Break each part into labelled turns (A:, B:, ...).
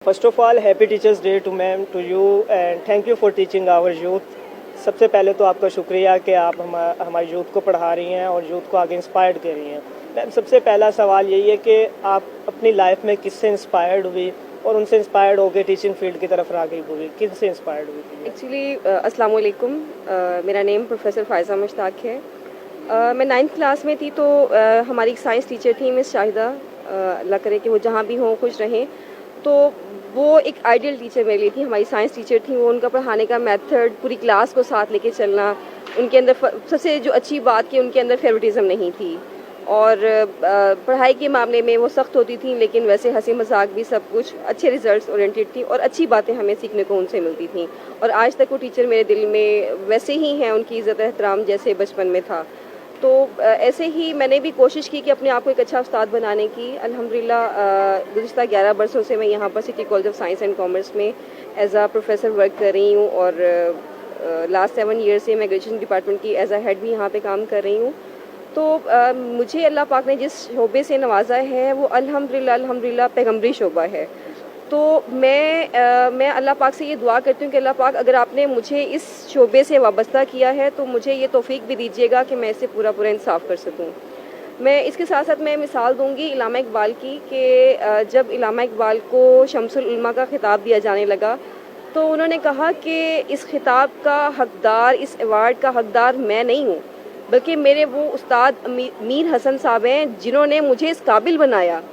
A: First of all, happy Teachers Day to ma'am, to you, and thank you for teaching our youth. सबसे पहले तो आपका शुक्रिया कि आप हमारे यूथ को पढ़ा रही हैं और यूथ को आगे इंस्पायर्ड कर रही हैं। मैम, सबसे पहला सवाल यही है कि आप अपनी लाइफ में किससे इंस्पायर्ड हुई और उनसे इंस्पायर्ड होकर टीचिंग फील्ड की तरफ राग़िब हुई, किससे इंस्पायर्ड हुई थी?
B: एक्चुअली अस्सलाम वालेकुम, मेरा नेम प्रोफेसर फ़ायज़ा मुश्ताक है। मैं 9th क्लास में थी तो हमारी एक साइंस टीचर थी मिस शाहिदा, अल्लाह करे कि वो जहाँ भी हों खुश रहें। तो वो एक आइडियल टीचर मेरे लिए थी, हमारी साइंस टीचर थी। वो उनका पढ़ाने का मेथड, पूरी क्लास को साथ लेके चलना, उनके अंदर सबसे जो अच्छी बात कि उनके अंदर फेवरेटिज्म नहीं थी और पढ़ाई के मामले में वो सख्त होती थी, लेकिन वैसे हंसी मजाक भी सब कुछ अच्छे रिजल्ट्स ओरिएंटेड थी और अच्छी बातें हमें सीखने को उनसे मिलती थी। और आज तक वो टीचर मेरे दिल में वैसे ही हैं, उनकी इज़्ज़त एहतराम जैसे बचपन में था। तो ऐसे ही मैंने भी कोशिश की कि अपने आप को एक अच्छा उस्ताद बनाने की। अल्हम्दुलिल्लाह गुज़िश्ता 11 बरसों से मैं यहाँ पर city college of science and commerce में एज आ प्रोफेसर वर्क कर रही हूँ और लास्ट 7 ईयर से मैं ग्रेजुएशन डिपार्टमेंट की एज आ हेड भी यहाँ पे काम कर रही हूँ। तो मुझे अल्लाह पाक ने जिस शोबे से नवाजा है वो अल्हम्दुलिल्लाह पैगम्बरी शोबा है। तो मैं अल्लाह पाक से ये दुआ करती हूँ कि अल्लाह पाक अगर आपने मुझे इस शोबे से वाबस्ता किया है तो मुझे ये तौफीक भी दीजिएगा कि मैं इससे पूरा इंसाफ कर सकूँ। मैं इसके साथ साथ मैं मिसाल दूँगी इलामा इकबाल की कि जब इलामा इकबाल को शम्सुल उलमा का खिताब दिया जाने लगा तो उन्होंने कहा कि इस खिताब का हकदार, इस अवार्ड का हकदार मैं नहीं हूँ, बल्कि मेरे वो उस्ताद मीर हसन साहब हैं जिन्होंने मुझे इस काबिल बनाया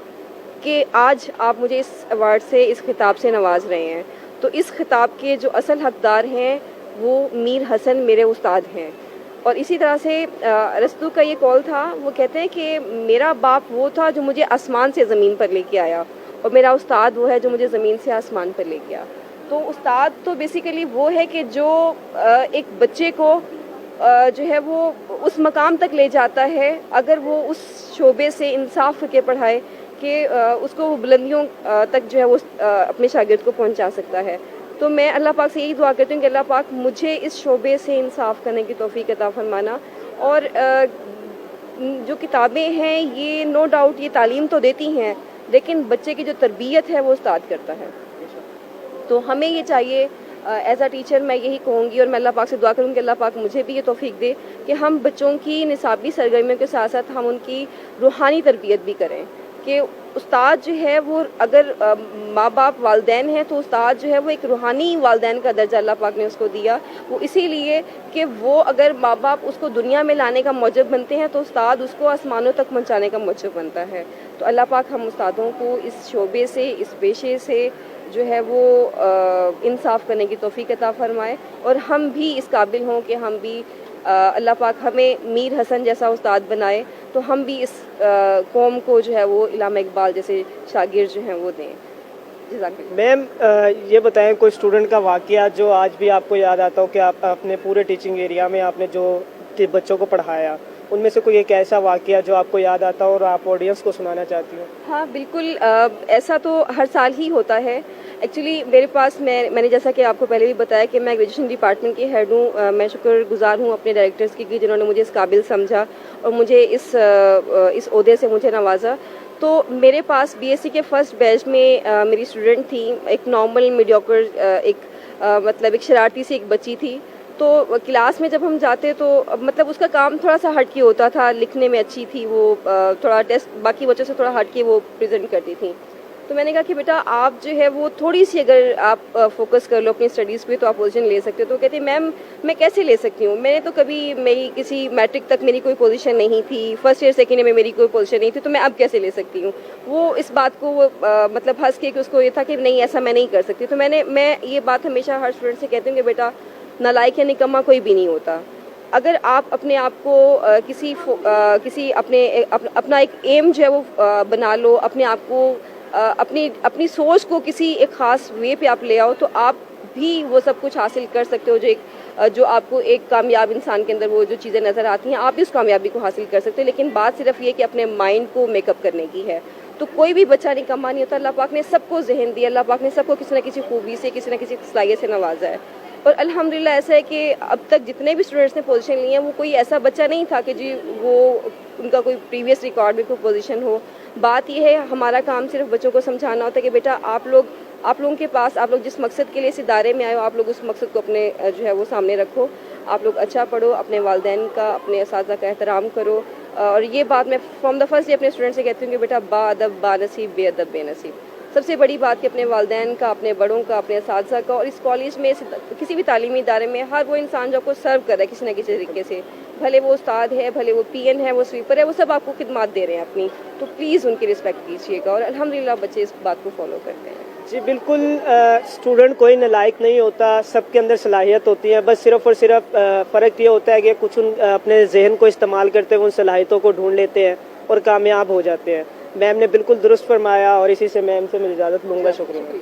B: कि आज आप मुझे इस अवार्ड से, इस खिताब से नवाज रहे हैं। तो इस खिताब के जो असल हकदार हैं वो मीर हसन मेरे उस्ताद हैं। और इसी तरह से अरस्तू का ये कौल था, वो कहते हैं कि मेरा बाप वो था जो मुझे आसमान से ज़मीन पर लेके आया और मेरा उस्ताद वो है जो मुझे ज़मीन से आसमान पर लेके आया। तो उस्ताद तो बेसिकली वो है कि जो एक बच्चे को जो है वो उस मकाम तक ले जाता है अगर वो उस शोबे से इंसाफ करके पढ़ाए कि उसको वो बुलंदियों तक जो है वो अपने शागिर्द को पहुंचा सकता है। तो मैं अल्लाह पाक से यही दुआ करती हूँ कि अल्लाह पाक मुझे इस शोबे से इंसाफ करने की तौफीक अता फरमाना। और जो किताबें हैं ये नो डाउट ये तालीम तो देती हैं, लेकिन बच्चे की जो तरबियत है वो उस्ताद करता है। तो हमें ये चाहिए एज अ टीचर, मैं यही कहूँगी और मैं अल्लाह पाक से दुआ करूँगी कि अल्लाह पाक मुझे भी ये तौफीक दे कि हम बच्चों की निसाबी सरगर्मियों के साथ साथ हम उनकी रूहानी तरबियत भी करें। कि उस्ताद जो है वो अगर माँ बाप वालदैन हैं तो उस्ताद जो है वो एक रूहानी वालदैन का दर्जा अल्लाह पाक ने उसको दिया। वो इसीलिए कि वो अगर माँ बाप उसको दुनिया में लाने का मौजब बनते हैं तो उस्ताद उसको आसमानों तक पहुँचाने का मौजब बनता है। तो अल्लाह पाक हम उस्तादों को इस शोबे से, इस पेशे से जो है वो इंसाफ करने की तौफीक अता फरमाए और हम भी इस काबिल हों कि हम भी अल्लाह पाक हमें मीर हसन जैसा उस्ताद बनाए तो हम भी इस कौम को जो है वो इलामा इकबाल जैसे शागिर्द जो हैं वो दें।
A: मैम, ये बताएं कोई स्टूडेंट का वाक़या जो आज भी आपको याद आता हो कि आप अपने पूरे टीचिंग एरिया में आपने जो बच्चों को पढ़ाया, उनमें से कोई एक ऐसा वाक़या जो आपको याद आता हो और आप ऑडियंस को सुनाना चाहती हो?
B: हाँ बिल्कुल, ऐसा तो हर साल ही होता है। एक्चुअली मेरे पास मैंने जैसा कि आपको पहले भी बताया कि मैं ग्रेजुएशन डिपार्टमेंट की हेड हूँ। मैं शुक्रगुजार हूँ अपने डायरेक्टर्स की कि जिन्होंने मुझे इस काबिल समझा और मुझे इस ओहदे से मुझे नवाजा। तो मेरे पास बीएससी के फर्स्ट बैच में मेरी स्टूडेंट थी, एक नॉर्मल मीडियोकर, मतलब एक शरारती सी एक बच्ची थी। तो क्लास में जब हम जाते तो मतलब उसका काम थोड़ा सा हटके होता था, लिखने में अच्छी थी वो, थोड़ा टेस्ट बाकी बच्चों से थोड़ा हटके वो प्रेजेंट करती थी। तो मैंने कहा कि बेटा आप जो है वो थोड़ी सी अगर आप फोकस कर लो अपनी स्टडीज़ पे तो आप पोजीशन ले सकते हो। तो कहती मैम मैं कैसे ले सकती हूँ, मैंने तो कभी मेरी किसी मैट्रिक तक मेरी कोई पोजीशन नहीं थी, फर्स्ट ईयर सेकेंड ईयर में मेरी कोई पोजीशन नहीं थी, तो मैं अब कैसे ले सकती हूँ। वो इस बात को वो मतलब हंस के कि उसको ये था कि नहीं ऐसा मैं नहीं कर सकती। तो मैं ये बात हमेशा हर स्टूडेंट से कहती हूँ कि बेटा नालायक या निकम्मा कोई भी नहीं होता। अगर आप अपने आप को किसी अपना एक एम जो है वो बना लो, अपने आप को अपनी सोच को किसी एक ख़ास वे पे आप ले आओ तो आप भी वो सब कुछ हासिल कर सकते हो जो आपको एक कामयाब इंसान के अंदर वो जो चीज़ें नज़र आती हैं, आप भी उस कामयाबी को हासिल कर सकते हो। लेकिन बात सिर्फ ये कि अपने माइंड को मेकअप करने की है। तो कोई भी बच्चा निकम्मा नहीं होता। अल्लाह पाक ने सबको ज़हन दिया, अल्लाह पाक ने सबको किसी न किसी खूबी से, किसी न किसी सलाहियत से नवाजा है। और अल्हम्दुलिल्लाह ऐसा है कि अब तक जितने भी स्टूडेंट्स ने पोजीशन ली है वो कोई ऐसा बच्चा नहीं था कि जी वो उनका कोई प्रीवियस रिकॉर्ड में कोई पोजीशन हो। बात यह है हमारा काम सिर्फ बच्चों को समझाना होता है कि बेटा आप लोग آپ لوگوں کے پاس آپ لوگ جس مقصد کے لیے اس ادارے میں آئے ہو آپ لوگ اس مقصد کو اپنے جو ہے وہ سامنے رکھو. آپ لوگ اچھا پڑھو, اپنے والدین کا اپنے اساتذہ کا احترام کرو. اور یہ بات میں فرام دا فرسٹ اپنے اسٹوڈنٹ سے کہتی ہوں کہ بیٹا با ادب با نصیب بے ادب بے نصیب. سب سے بڑی بات کہ اپنے والدین کا, اپنے بڑوں کا, اپنے اساتذہ کا, اور اس کالج میں کسی بھی تعلیمی ادارے میں ہر وہ انسان جو آپ کو سرو کر رہا ہے کسی نہ کسی طریقے سے, بھلے وہ استاد ہے, بھلے وہ پی این ہے, وہ سویپر ہے, وہ سب آپ کو خدمات دے رہے ہیں اپنی, تو پلیز ان کی رسپیکٹ کیجیے گا. اور الحمدللہ بچے اس بات کو فالو کرتے ہیں.
A: جی بالکل, اسٹوڈنٹ کوئی نالائق نہیں ہوتا, سب کے اندر صلاحیت ہوتی ہے, بس صرف اور صرف فرق یہ ہوتا ہے کہ کچھ اپنے ذہن کو استعمال کرتے ہوئے ان صلاحیتوں کو ڈھونڈ لیتے ہیں اور کامیاب ہو جاتے ہیں. میم نے بالکل درست فرمایا اور اسی سے میم سے میں اجازت لوں گا. شکریہ.